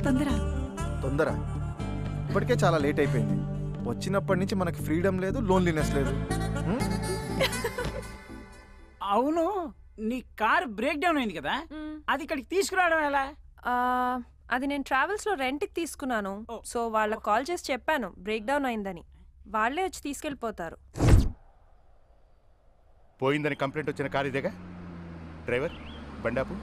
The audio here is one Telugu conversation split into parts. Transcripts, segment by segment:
తొందర? తొందర ఇప్పటికే చాలా లేట్ అయిపోయింది. వచ్చినప్పటి నుంచి మనకి ఫ్రీడమ్ లేదు, లోన్లీనెస్ లేదు. అవును, నీ కార్ బ్రేక్ డౌన్ అయింది కదా, అది ఇక్కడికి తీసుకురావడం ఎలా? అది నేను ట్రావెల్స్ లో రెంట్కి తీసుకున్నాను. సో వాళ్ళకి కాల్ చేసి చెప్పాను బ్రేక్ డౌన్ అయిందని. వాళ్ళే వచ్చి తీసుకెళ్ళిపోతారు. పోయిందని కంప్లైంట్ వచ్చిన కార్ ఇదేగా. డ్రైవర్ బండాపు.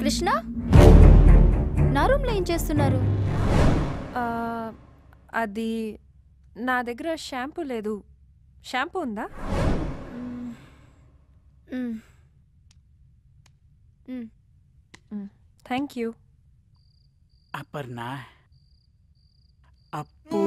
కృష్ణ, నా రూమ్లో ఏం చేస్తున్నారు? అది నా దగ్గర షాంపూ లేదు. షాంపూ ఉందా? Thank you. అపర్ణ, అప్పు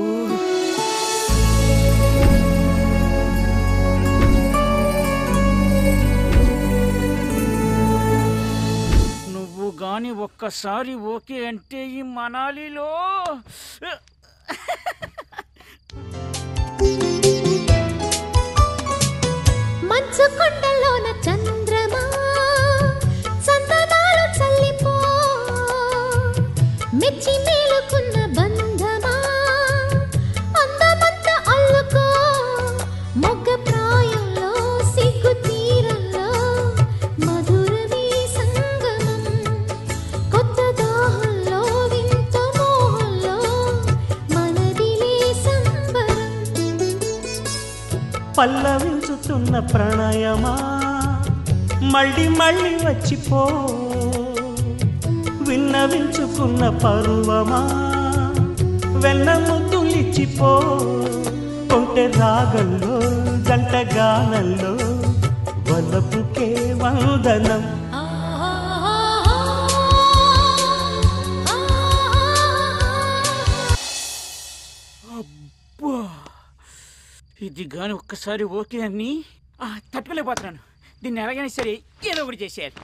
నువ్వు గాని ఒక్కసారి ఓకే అంటే ఈ మనాలిలో మంచు కొండలోన చంద్రమా సంతనాలు చల్లిపో, మెచ్చి మేలుకున్న బంధమా అందమంత అల్లుకో, మొగ్గ ప్రాయంలో సిగ్గు తీరంలో మధురమే సంగమం, కొత్త దాహంలో వింత మోహంలో మనదిలే సంబరం. పల్లవించుతున్న ప్రణయమా మళ్ళీ మళ్ళీ వచ్చిపో, విన్నవించుకున్న పరువమా వెన్న ముద్దులిచ్చిపో, కొంటె రాగంలో జంట గానంలో వలపుకే వందనం. అబ్బా, ఇది గాని ఒక్కసారి ఓకే అని తట్టుకోలేకపోతున్నాను. దీన్ని ఎలాగైనా సరే ఏదో ఒకటి చేసేయాలి.